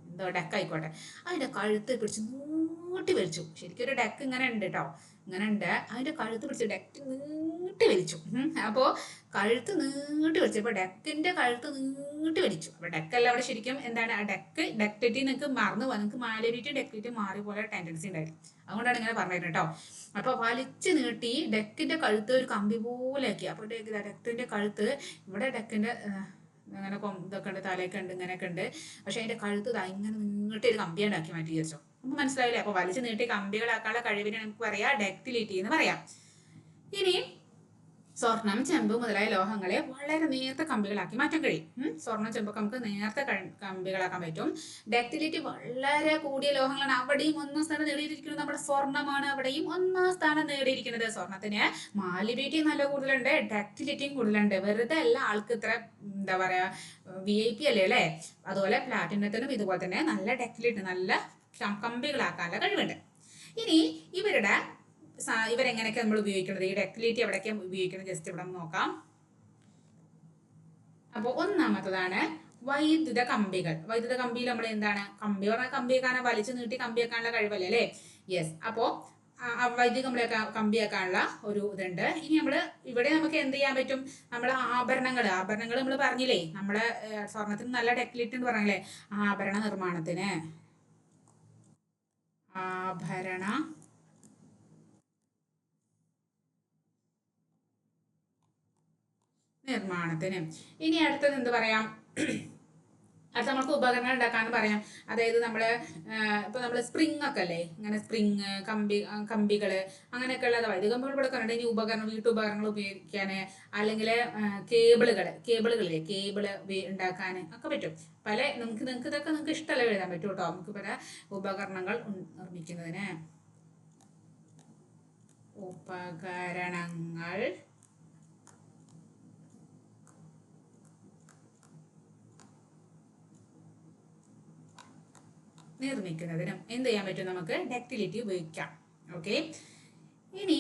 എന്തോ ഡക്ക് ആയിക്കോട്ടെ. അതിന്റെ കഴുത്ത് പിടിച്ച് നീട്ടി വലിച്ചു. ശരിക്കും ഒരു ഡക്ക് ഇങ്ങനെ ഉണ്ട് കേട്ടോ, ഇങ്ങനെ ഉണ്ട്. അതിന്റെ കഴുത്ത് പിടിച്ച് ഡക്ക് നീട്ടി വലിച്ചു. അപ്പോ കഴുത്ത് നീട്ടി വലിച്ചപ്പോ ഡക്കിന്റെ കഴുത്ത് നീട്ടി വലിച്ചു. അപ്പൊ ഡക്കല്ല അവിടെ ശരിക്കും എന്താണ്? ഡക്റ്റിലിറ്റി നിങ്ങൾക്ക് മറന്നു പോകാൻ, നിങ്ങൾക്ക് മാലിബിലിറ്റി ഡക്റ്റിലിറ്റി മാറി പോലെ ടെൻഡൻസി ഉണ്ടായിരുന്നു. അതുകൊണ്ടാണ് ഇങ്ങനെ പറഞ്ഞത് കേട്ടോ. അപ്പൊ വലിച്ചു നീട്ടി ഡക്കിന്റെ കഴുത്ത് ഒരു കമ്പി പോലെ ആക്കി. അപ്പൊ ഡക്കിന്റെ കഴുത്ത് ഇവിടെ ഡക്കിന്റെ അങ്ങനെ ഇതൊക്കെ ഉണ്ട്, തലയൊക്കെ ഉണ്ട്, ഇങ്ങനെയൊക്കെ ഉണ്ട്. പക്ഷെ അതിന്റെ കഴുത്ത് ഇങ്ങനെ നീട്ടി ഒരു കമ്പിയുണ്ടാക്കി മാറ്റി വിചാരിച്ചോ. നമുക്ക് മനസ്സിലായില്ലേ? അപ്പൊ വലിച്ചു നീട്ടി കമ്പികളാക്കാനുള്ള കഴിവിനെ നമുക്ക് പറയാം ഡക്റ്റിലിറ്റി എന്ന് പറയാം. ഇനി സ്വർണം, ചെമ്പ് മുതലായ ലോഹങ്ങളെ വളരെ നേർത്ത കമ്പികളാക്കി മാറ്റാൻ കഴിയും. സ്വർണം, ചെമ്പൊക്കെ നമുക്ക് നേർത്ത കമ്പികളാക്കാൻ പറ്റും. ഡക്റ്റിലിറ്റി വളരെ കൂടിയ ലോഹങ്ങളാണ്. അവിടെയും 1ാം സ്ഥാനം നേടിയിരിക്കുന്നത് നമ്മുടെ സ്വർണ്ണമാണ്. അവിടെയും 1ാം സ്ഥാനം നേടിയിരിക്കുന്നത്. സ്വർണത്തിന് മാലിബിലിറ്റി നല്ല കൂടുതലുണ്ട്, ഡക്റ്റിലിറ്റിയും കൂടുതലുണ്ട്. വെറുതെ അല്ല ആൾക്ക് ഇത്ര എന്താ പറയാ VIP അല്ലേ? അതുപോലെ പ്ലാറ്റിനത്തിനും ഇതുപോലെ തന്നെ നല്ല ഡക്റ്റിലിറ്റി, നല്ല കമ്പികളാക്കാനുള്ള കഴിവുണ്ട്. ഇനി ഇവരെങ്ങനെയൊക്കെ നമ്മൾ ഉപയോഗിക്കുന്നത്, ഈ ഡക്റ്റിലിറ്റി എവിടെയൊക്കെ ഉപയോഗിക്കുന്നത് ജസ്റ്റ് ഇവിടെ നോക്കാം. അപ്പോൾ ഒന്നാമത്തതാണ് വൈദ്യുത കമ്പികൾ. വൈദ്യുത കമ്പിയിൽ നമ്മൾ എന്താണ്? കമ്പി പറഞ്ഞാൽ കമ്പിയേക്കാനെ വലിച്ചു നീട്ടി കമ്പിയേക്കാനുള്ള കഴിവല്ലേ അല്ലേ? യെസ്. അപ്പോൾ വൈദ്യുത കമ്പിയേക്കാനുള്ള ഒരു ഇതുണ്ട്. ഇനി ഇവിടെ നമുക്ക് എന്ത് ചെയ്യാൻ പറ്റും? നമ്മളെ ആഭരണങ്ങൾ നമ്മൾ പറഞ്ഞില്ലേ, നമ്മളെ സ്വർണത്തിന് നല്ല ഡക്റ്റിലിറ്റി എന്ന് പറഞ്ഞില്ലേ? ആഭരണ നിർമ്മാണത്തിന് ഇനി അടുത്തത് എന്ത് പറയാം? അത് നമുക്ക് ഉപകരണങ്ങൾ ഉണ്ടാക്കാന്ന് പറയാം. അതായത് നമ്മൾ സ്പ്രിങ് ഒക്കെ അല്ലേ, ഇങ്ങനെ സ്പ്രിങ് കമ്പികള് അങ്ങനെയൊക്കെ ഉള്ളത് വൈദ്യുത കമ്പികൾ ഇവിടെ കണ്ടിട്ട്. ഇനി വീട്ടുപകരണങ്ങൾ ഉപയോഗിക്കാന്, അല്ലെങ്കിൽ കേബിളുകളില്ലേ, കേബിള് ഉണ്ടാക്കാൻ ഒക്കെ പറ്റും. നിങ്ങൾക്ക് ഇതൊക്കെ നിങ്ങൾക്ക് ഇഷ്ടമല്ല എഴുതാൻ പറ്റും കേട്ടോ. നമുക്ക് പല ഉപകരണങ്ങൾ നിർമ്മിക്കുന്നതിന് ഉപകരണങ്ങൾ നിർമ്മിക്കുന്നതിനും എന്ത് ചെയ്യാൻ പറ്റും? നമുക്ക് ഡക്റ്റിലിറ്റി ഉപയോഗിക്കാം. ഓക്കെ. ഇനി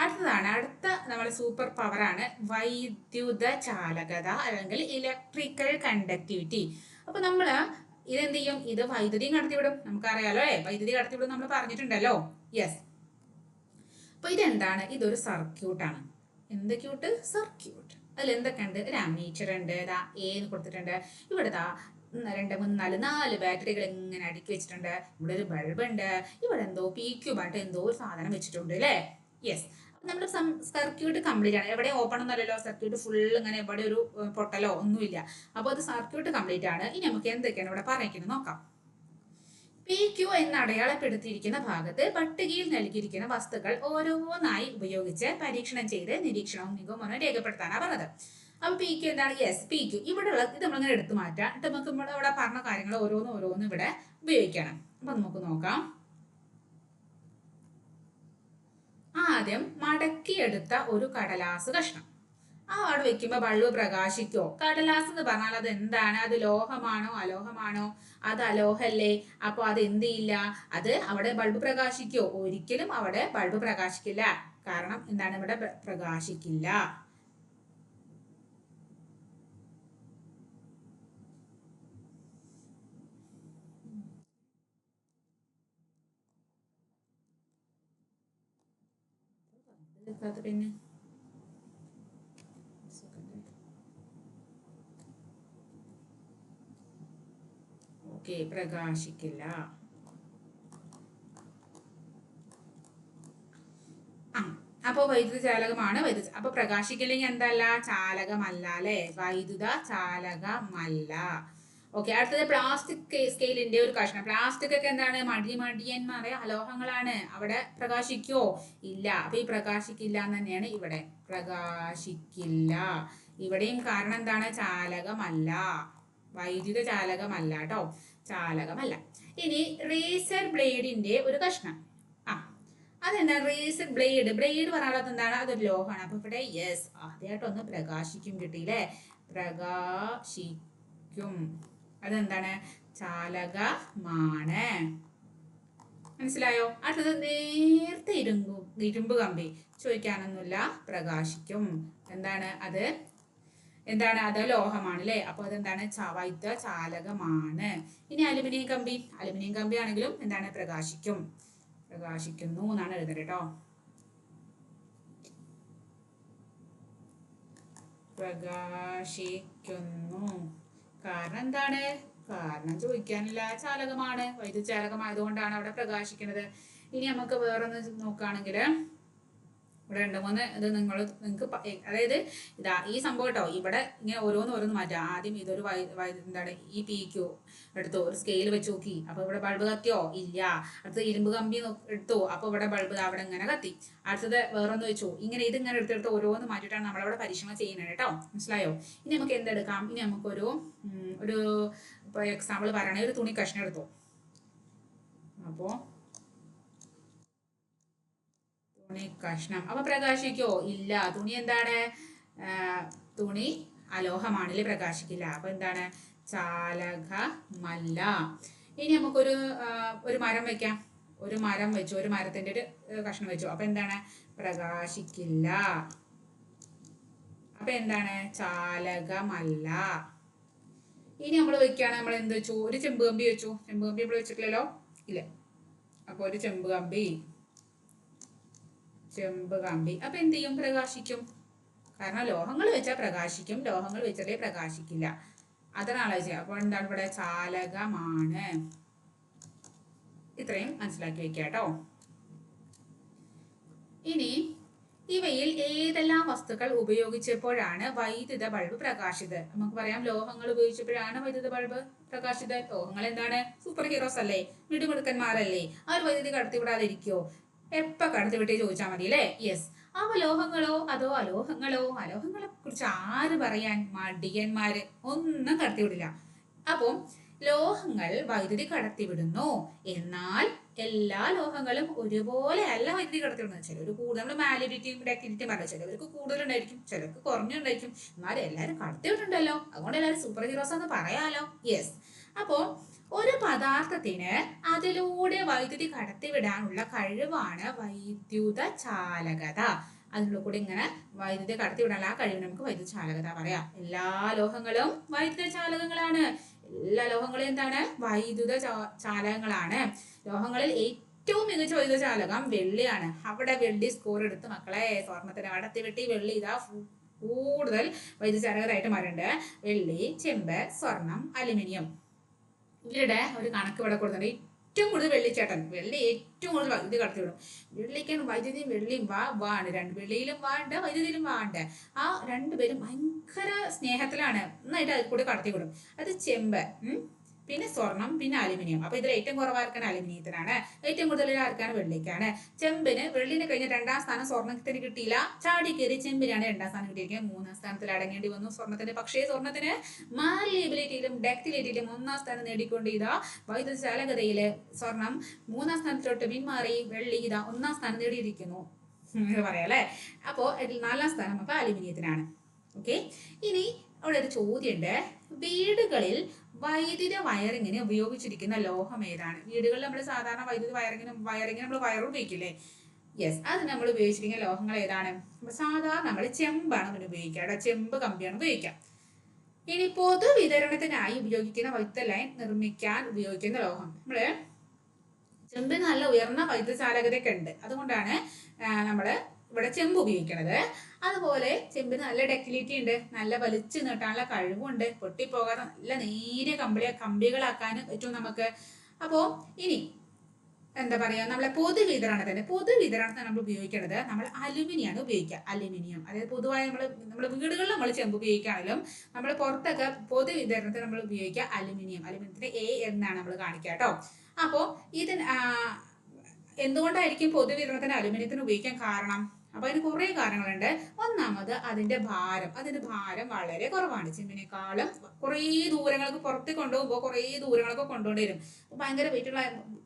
അടുത്ത നമ്മുടെ സൂപ്പർ പവറാണ് വൈദ്യുത ചാലകത അല്ലെങ്കിൽ ഇലക്ട്രിക്കൽ കണ്ടക്ടിവിറ്റി. അപ്പൊ ഇതെന്ത് ചെയ്യും? ഇത് വൈദ്യുതി കടത്തിവിടും. നമുക്കറിയാലോ അല്ലേ? വൈദ്യുതി കടത്തിവിടും നമ്മൾ പറഞ്ഞിട്ടുണ്ടല്ലോ. യെസ്. അപ്പൊ ഇതെന്താണ്? ഇതൊരു സർക്യൂട്ടാണ്. എന്തൊക്കെയൂട്ട്? സർക്യൂട്ട്. അതിൽ എന്തൊക്കെയുണ്ട്? ഒരു അമ്മീറ്റർ ഉണ്ട്, A എന്ന് കൊടുത്തിട്ടുണ്ട്. ഇവിടെ 2, 3, 4 ബാറ്ററികൾ ഇങ്ങനെ അടുക്കി വെച്ചിട്ടുണ്ട്. ഇവിടെ ഒരു ബൾബ് ഉണ്ട്. ഇവിടെ എന്തോ PQ ആയിട്ട് എന്തോ ഒരു സാധനം വെച്ചിട്ടുണ്ട് അല്ലേ? യെസ്. നമ്മുടെ സർക്യൂട്ട് കംപ്ലീറ്റ് ആണ്. എവിടെ ഓപ്പൺ ഒന്നല്ലല്ലോ, സർക്യൂട്ട് ഫുൾ ഇങ്ങനെ എവിടെ ഒരു പൊട്ടലോ ഒന്നുമില്ല. അപ്പോൾ അത് സർക്യൂട്ട് കംപ്ലീറ്റ് ആണ്. ഇനി നമുക്ക് എന്തൊക്കെയാണ് ഇവിടെ പറഞ്ഞിരിക്കുന്നത് നോക്കാം. PQ എന്ന് അടയാളപ്പെടുത്തിയിരിക്കുന്ന ഭാഗത്ത് പട്ടികയിൽ നൽകിയിരിക്കുന്ന വസ്തുക്കൾ ഓരോന്നായി ഉപയോഗിച്ച് പരീക്ഷണം ചെയ്ത് നിരീക്ഷണവും നിഗമനവും രേഖപ്പെടുത്താനാണ് പറഞ്ഞത്. അപ്പൊ PQ എന്താണ്? യെസ്, PQ ഇവിടെ ഉള്ള ഇത് നമ്മളിങ്ങനെ എടുത്തു മാറ്റാം. നമുക്ക് ഇവിടെ പറഞ്ഞ കാര്യങ്ങൾ ഓരോന്ന് ഇവിടെ ഉപയോഗിക്കണം. അപ്പൊ നമുക്ക് നോക്കാം. ആദ്യം മടക്കിയെടുത്ത ഒരു കടലാസ് കഷ്ണം. അവിടെ വെക്കുമ്പോ ബൾബ് പ്രകാശിക്കോ? കടലാസ് എന്ന് പറഞ്ഞാൽ അത് എന്താണ്? അത് ലോഹമാണോ അലോഹമാണോ? അത് അലോഹല്ലേ. അപ്പൊ അത് എന്ത് ചെയ്യില്ല, അത് അവിടെ ബൾബ് പ്രകാശിക്കോ? ഒരിക്കലും അവിടെ ബൾബ് പ്രകാശിക്കില്ല. കാരണം എന്താണ്, ഇവിടെ പ്രകാശിക്കില്ല. പിന്നെ ഓക്കെ, പ്രകാശിക്കില്ല. അപ്പൊ വൈദ്യുത ചാലകമാണ് വൈദ്യുത. അപ്പൊ പ്രകാശിക്കില്ലെങ്കിൽ എന്തല്ല, ചാലകമല്ല അല്ലെ, വൈദ്യുത ചാലകമല്ല. ഓക്കെ, അടുത്തത് പ്ലാസ്റ്റിക് സ്കെയിലിന്റെ ഒരു കഷ്ണം. പ്ലാസ്റ്റിക് ഒക്കെ എന്താണ്, മടിയന്മാരെ അലോഹങ്ങളാണ്. അവിടെ പ്രകാശിക്കോ? ഇല്ല. അപ്പൊ ഈ പ്രകാശിക്കില്ല എന്ന് തന്നെയാണ് ഇവിടെ, പ്രകാശിക്കില്ല. ഇവിടെയും കാരണം എന്താണ്, ചാലകമല്ല, വൈദ്യുത ചാലകമല്ല കേട്ടോ, ചാലകമല്ല. ഇനി റേസർ ബ്ലേഡിന്റെ ഒരു കഷ്ണം. അതെന്താണ്, റേസർ ബ്ലേഡ്. ബ്ലേഡ് പറയാനുള്ളത് എന്താണ്, അതൊരു ലോഹമാണ്. അപ്പൊ ഇവിടെ യെസ്, ആദ്യമായിട്ടൊന്ന് പ്രകാശിക്കും കിട്ടിയില്ലേ, പ്രകാശിക്കും. അതെന്താണ്, ചാലകമാണ്. മനസ്സിലായോ? അടുത്തത് നേരത്തെ ഇരുമ്പ് കമ്പി. ചോദിക്കാനൊന്നുമില്ല, പ്രകാശിക്കും. എന്താണ് അത്, എന്താണ് അത്, ലോഹമാണ് അല്ലെ. അപ്പൊ അതെന്താണ്, വൈദ്യുത ചാലകമാണ്. ഇനി അലുമിനിയം കമ്പി. അലുമിനിയം കമ്പി ആണെങ്കിലും എന്താണ്, പ്രകാശിക്കും, പ്രകാശിക്കുന്നു എന്നാണ് എഴുതേണ്ടത് കേട്ടോ. പ്രകാശിക്കുന്നു. കാരണം എന്താണ്, കാരണം ചോദിക്കാനില്ല, ചാലകമാണ്, വൈദ്യുത ചാലകമായതുകൊണ്ടാണ് അവിടെ പ്രകാശിക്കുന്നത്. ഇനി നമുക്ക് വേറൊന്ന് നോക്കുകയാണെങ്കിൽ, ഇവിടെ 2-3 ഇത് നിങ്ങൾക്ക് അതായത് ഇതാ ഈ സംഭവം കേട്ടോ. ഇവിടെ ഇങ്ങനെ ഓരോന്ന് മാറ്റാം. ആദ്യം ഇതൊരു എന്താണ്, ഈ പീക്കോ എടുത്തോ, ഒരു സ്കെയിൽ വെച്ച് നോക്കി. അപ്പൊ ഇവിടെ ബൾബ് കത്തിയോ? ഇല്ല. അടുത്തത് ഇരുമ്പ് കമ്പി എടുത്തോ, അപ്പൊ ഇവിടെ ബൾബ് അവിടെ ഇങ്ങനെ കത്തി. അടുത്തത് വേറൊന്ന് വെച്ചു. ഇങ്ങനെ ഇതിങ്ങനെ എടുത്തെടുത്ത് ഓരോന്ന് മാറ്റിയിട്ടാണ് നമ്മളവിടെ പരീക്ഷണം ചെയ്യുന്നത് കേട്ടോ. മനസ്സിലായോ? ഇനി നമുക്ക് എന്തെടുക്കാം, ഇനി നമുക്കൊരു ഒരു എക്സാമ്പിൾ പറയണേ, ഒരു തുണി കഷ്ണം എടുത്തോ. അപ്പോ തുണി കഷ്ണം, അപ്പൊ പ്രകാശിക്കോ? ഇല്ല. തുണി എന്താണ്, തുണി അലോഹമാണല്ലേ, പ്രകാശിക്കില്ല. അപ്പൊ എന്താണ്, ചാലകമല്ല. ഇനി നമുക്കൊരു ഒരു മരം വെക്കാം. ഒരു മരം വെച്ചു, ഒരു മരത്തിന്റെ ഒരു കഷ്ണം വെച്ചു. അപ്പൊ എന്താണ്, പ്രകാശിക്കില്ല. അപ്പൊ എന്താണ്, ചാലകമല്ല. ഇനി നമ്മൾ വെക്കുകയാണ്, നമ്മൾ എന്ത് വെച്ചു, ഒരു ചെമ്പ് കമ്പി വെച്ചു. ചെമ്പ് കമ്പി നമ്മൾ വെച്ചിട്ടില്ലല്ലോ, ഇല്ല. അപ്പൊ ഒരു ചെമ്പ് കമ്പി, അപ്പൊ എന്ത് ചെയ്യും, പ്രകാശിക്കും. കാരണം ലോഹങ്ങൾ വെച്ചാൽ പ്രകാശിക്കും, ലോഹങ്ങൾ വെച്ചാലേ പ്രകാശിക്കില്ല. അതാണ് ആലോചിച്ചത്. അപ്പോൾ എന്താണ് ഇവിടെ, ചാലകമാണ്. ഇത്രയും മനസ്സിലാക്കി വെക്കുക കേട്ടോ. ഇനി ഇവയിൽ ഏതെല്ലാം വസ്തുക്കൾ ഉപയോഗിച്ചപ്പോഴാണ് വൈദ്യുത ബൾബ് പ്രകാശിതത്? നമുക്ക് പറയാം, ലോഹങ്ങൾ ഉപയോഗിച്ചപ്പോഴാണ് വൈദ്യുത ബൾബ് പ്രകാശിതത്. ലോഹങ്ങൾ എന്താണ്, സൂപ്പർ ഹീറോസ് അല്ലേ, മിടുമിടുക്കന്മാരല്ലേ. അവർ വൈദ്യുതി കടത്തിവിടാതിരിക്കോ? എപ്പ കടത്തിവിട്ടേ ചോദിച്ചാൽ മതി അല്ലേ. യെസ്. അവ ലോഹങ്ങളോ അതോ അലോഹങ്ങളോ? അലോഹങ്ങളെ കുറിച്ച് ആര് പറയാൻ, മടിയന്മാര്. ഒന്നും കടത്തിവിടില്ല. അപ്പം ലോഹങ്ങൾ വൈദ്യുതി കടത്തിവിടുന്നു. എന്നാൽ എല്ലാ ലോഹങ്ങളും ഒരുപോലെ അല്ല വൈദ്യുതി കടത്തിവിടുന്നത്. ചിലർ കൂടുതൽ, നമ്മൾ മാലിഡിറ്റിയും ഡക്റ്റിലിറ്റിയും പറഞ്ഞ, ചിലവർക്ക് കൂടുതലുണ്ടായിരിക്കും, ചിലർക്ക് കുറഞ്ഞുണ്ടായിരിക്കും. എന്നാലും എല്ലാവരും കടത്തിവിട്ടുണ്ടല്ലോ, അതുകൊണ്ട് എല്ലാവരും സൂപ്പർ ഹീറോസ് എന്ന് പറയാലോ. യെസ്. അപ്പോ ഒരു പദാർത്ഥത്തിന് അതിലൂടെ വൈദ്യുതി കടത്തിവിടാനുള്ള കഴിവാണ് വൈദ്യുത ചാലകത. അതിനുള്ള കൂടെ ഇങ്ങനെ വൈദ്യുതി കടത്തിവിടാനുള്ള ആ കഴിവ് നമുക്ക് വൈദ്യുത ചാലകത പറയാം. എല്ലാ ലോഹങ്ങളും വൈദ്യുത ചാലകങ്ങളാണ്. എല്ലാ ലോഹങ്ങളും എന്താണ്, വൈദ്യുത ചാലകങ്ങളാണ്. ലോഹങ്ങളിൽ ഏറ്റവും മികച്ച വൈദ്യുത ചാലകം വെള്ളിയാണ്. അവിടെ വെള്ളി സ്കോർ എടുത്ത് മക്കളെ, സ്വർണത്തിന് കടത്തിവിട്ടി വെള്ളി ഇതാ കൂടുതൽ വൈദ്യുത ചാലകരായിട്ട് മാറുന്നുണ്ട്. വെള്ളി, ചെമ്പ്, സ്വർണം, അലുമിനിയം. ഇവരുടെ ഒരു കണക്ക് ഇവിടെ കൊടുത്തിട്ടുണ്ട്. ഏറ്റവും കൂടുതൽ വെള്ളിച്ചേട്ടൻ, വെള്ളി ഏറ്റവും കൂടുതൽ വൈദ്യുതി കടത്തിവിടും. വെള്ളിക്കാണ് വൈദ്യുതിയും വെള്ളിയും വാണ്ട്, രണ്ട് വെള്ളിയിലും വാണ്ട്, വൈദ്യുതിയിലും വാണ്ട്. ആ രണ്ടുപേരും ഭയങ്കര സ്നേഹത്തിലാണ്, നന്നായിട്ട് അതിൽ കൂടെ കടത്തിവിടും. അത് ചെമ്പ്, പിന്നെ സ്വർണം, പിന്നെ അലുമിനിയം. അപ്പൊ ഇതിൽ ഏറ്റവും കുറവാർക്കാണ് അലുമിനിയത്തിനാണ്, ഏറ്റവും കൂടുതൽ ആർക്കാണ്, വെള്ളിക്കാണ്. ചെമ്പിന് വെള്ളിനെ കഴിഞ്ഞ 2ാം സ്ഥാനം സ്വർണത്തിന് കിട്ടിയില്ല, ചാടി കയറി ചെമ്പിനാണ് 2ാം സ്ഥാനം കിട്ടിയിരിക്കുന്നത്. 3ാം സ്ഥാനത്തിൽ അടങ്ങേണ്ടി വന്നു സ്വർണത്തിന്. പക്ഷേ സ്വർണത്തിന് മാലിയബിലിറ്റിയിലും ഡക്റ്റിലിറ്റിയിലും 1ാം സ്ഥാനം നേടിക്കൊണ്ട് ഇതാ വൈദ്യുത ചാലകതയില് സ്വർണം 3ാം സ്ഥാനത്തോട്ട് പിന്മാറി, വെള്ളി ഇതാ 1ാം സ്ഥാനം നേടിയിരിക്കുന്നു പറയാം അല്ലെ. അപ്പോ 4ാം സ്ഥാനം അപ്പൊ അലുമിനിയത്തിനാണ്. ഓക്കെ. ഇനി അവിടെ ഒരു ചോദ്യമുണ്ട്. വീടുകളിൽ വൈദ്യുത വയറിങ്ങിന് ഉപയോഗിച്ചിരിക്കുന്ന ലോഹം ഏതാണ്? വീടുകളിൽ നമ്മൾ സാധാരണ വൈദ്യുതി വയറിങ്ങിന് നമ്മൾ വയർ ഉപയോഗിക്കില്ലേ? യെസ്, അത് നമ്മൾ ഉപയോഗിച്ചിരിക്കുന്ന ലോഹങ്ങൾ ഏതാണ്? സാധാരണ നമ്മൾ ചെമ്പാണ് അതിന് ഉപയോഗിക്കുക. അവിടെ ചെമ്പ് കമ്പിയാണ് ഉപയോഗിക്കുക. ഇനി പൊതുവിതരണത്തിനായി ഉപയോഗിക്കുന്ന വൈദ്യുത ലൈൻ നിർമ്മിക്കാൻ ഉപയോഗിക്കുന്ന ലോഹം, നമ്മള് ചെമ്പിന് നല്ല ഉയർന്ന വൈദ്യുത ചാലകതയൊക്കെ ഉണ്ട്, അതുകൊണ്ടാണ് നമ്മൾ ഇവിടെ ചെമ്പ് ഉപയോഗിക്കുന്നത്. അതുപോലെ ചെമ്പിന് നല്ല ഡക്റ്റിലിറ്റി ഉണ്ട്, നല്ല വലിച്ചു നീട്ടാനുള്ള കഴിവുണ്ട്, പൊട്ടിപ്പോകാതെ നല്ല നേരിയ കമ്പികളാക്കാൻ പറ്റും നമുക്ക്. അപ്പോൾ ഇനി എന്താ പറയാ, നമ്മളെ പൊതുവിതരണത്തിന് നമ്മൾ ഉപയോഗിക്കുന്നത് നമ്മൾ അലുമിനിയാണ് ഉപയോഗിക്കുക. അലുമിനിയം, അതായത് പൊതുവായി നമ്മുടെ വീടുകളിൽ നമ്മൾ ചെമ്പ് ഉപയോഗിക്കുകയാണെങ്കിലും നമ്മൾ പുറത്തൊക്കെ പൊതുവിതരണത്തിന് നമ്മൾ ഉപയോഗിക്കുക അലുമിനിയത്തിന് A എന്നാണ് നമ്മൾ കാണിക്കുക കേട്ടോ. അപ്പോൾ ഇതിന് എന്തുകൊണ്ടായിരിക്കും പൊതുവിതരണത്തിന് അലുമിനിയത്തിന് ഉപയോഗിക്കാൻ കാരണം? അപ്പൊ അതിന് കുറെ കാരണങ്ങളുണ്ട്. ഒന്നാമത് അതിന്റെ ഭാരം വളരെ കുറവാണ്. ചെമ്പിനേക്കാളും കുറേ ദൂരങ്ങൾക്ക് പുറത്ത് കൊണ്ടുപോകുമ്പോൾ കുറേ ദൂരങ്ങളൊക്കെ കൊണ്ടുപോകേണ്ടി വരും. ഭയങ്കര വെയിറ്റുള്ള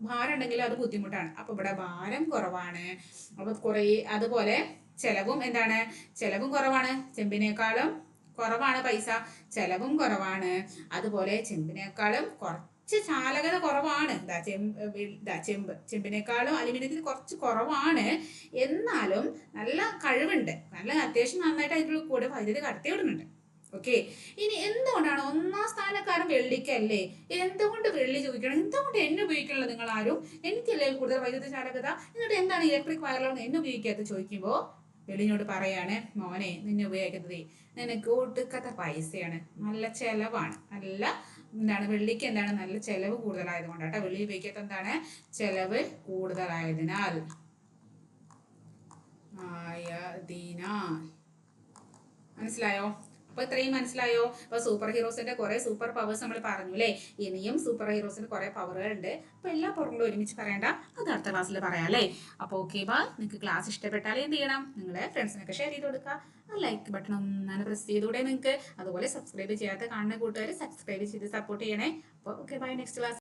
ഭാരം ഉണ്ടെങ്കിൽ അത് ബുദ്ധിമുട്ടാണ്. അപ്പൊ ഇവിടെ ഭാരം കുറവാണ്. അപ്പൊ അതുപോലെ ചെലവും കുറവാണ്. ചെമ്പിനേക്കാളും കുറവാണ് പൈസ, ചെലവും കുറവാണ്. അതുപോലെ ചെമ്പിനേക്കാളും ചാലകത കുറവാണ്. ചെമ്പിനേക്കാളും അലുമിനിയത്തിന് കുറച്ച് കുറവാണ്. എന്നാലും നല്ല കഴിവുണ്ട്, നല്ല അത്യാവശ്യം നന്നായിട്ട് അതിൻ്റെ കൂടെ വൈദ്യുതി കടത്തി വിടുന്നുണ്ട്. ഓക്കെ. ഇനി എന്തുകൊണ്ടാണ് ഒന്നാം സ്ഥാനക്കാരൻ വെള്ളിക്കല്ലേ? എന്തുകൊണ്ട് വെള്ളി ചോദിക്കണം? എന്തുകൊണ്ട് എന്നെ ഉപയോഗിക്കണല്ലോ നിങ്ങൾ ആരും? എനിക്കല്ലേ കൂടുതൽ വൈദ്യുത ചാലകത, എന്നിട്ട് എന്താണ് ഇലക്ട്രിക് വയറിലൊന്നും എന്നെ ഉപയോഗിക്കാത്ത ചോദിക്കുമ്പോൾ വെള്ളിനോട് പറയാണ്, മോനെ നിന്നെ ഉപയോഗിക്കുന്നത് നിനക്ക് ഒടുക്കത്തെ പൈസയാണ്, നല്ല ചെലവാണ്, വെള്ളിക്ക് നല്ല ചെലവ് കൂടുതലായതുകൊണ്ടാട്ടോ വെള്ളി ഉപയോഗിക്കാത്ത. ചെലവ് കൂടുതലായതിനാൽ മനസ്സിലായോ? അപ്പൊ ഇത്രയും മനസ്സിലായോ? അപ്പൊ സൂപ്പർ ഹീറോസിന്റെ കുറെ സൂപ്പർ പവേഴ്സ് നമ്മൾ പറഞ്ഞു അല്ലേ? ഇനിയും സൂപ്പർ ഹീറോസിന് കുറെ പവറുകൾ ഉണ്ട്. അപ്പൊ എല്ലാ പവറും ഒരുമിച്ച് പറയണ്ട, അത് അടുത്ത ക്ലാസ്സിൽ പറയാം അല്ലേ? അപ്പൊ ഓക്കെ ബാ. നിങ്ങൾക്ക് ക്ലാസ് ഇഷ്ടപ്പെട്ടാൽ എന്ത് ചെയ്യണം? നിങ്ങളെ ഫ്രണ്ട്സിനൊക്കെ ഷെയർ ചെയ്ത് കൊടുക്കുക. ആ ലൈക്ക് ബട്ടൺ ഒന്നാണ് പ്രസ് ചെയ്തുകൂടെ നിങ്ങൾക്ക്? അതുപോലെ സബ്സ്ക്രൈബ് ചെയ്യാത്ത കാണുന്ന കൂട്ടുകാർ സബ്സ്ക്രൈബ് ചെയ്ത് സപ്പോർട്ട് ചെയ്യണേ. അപ്പോൾ ഓക്കെ ബൈ. Next class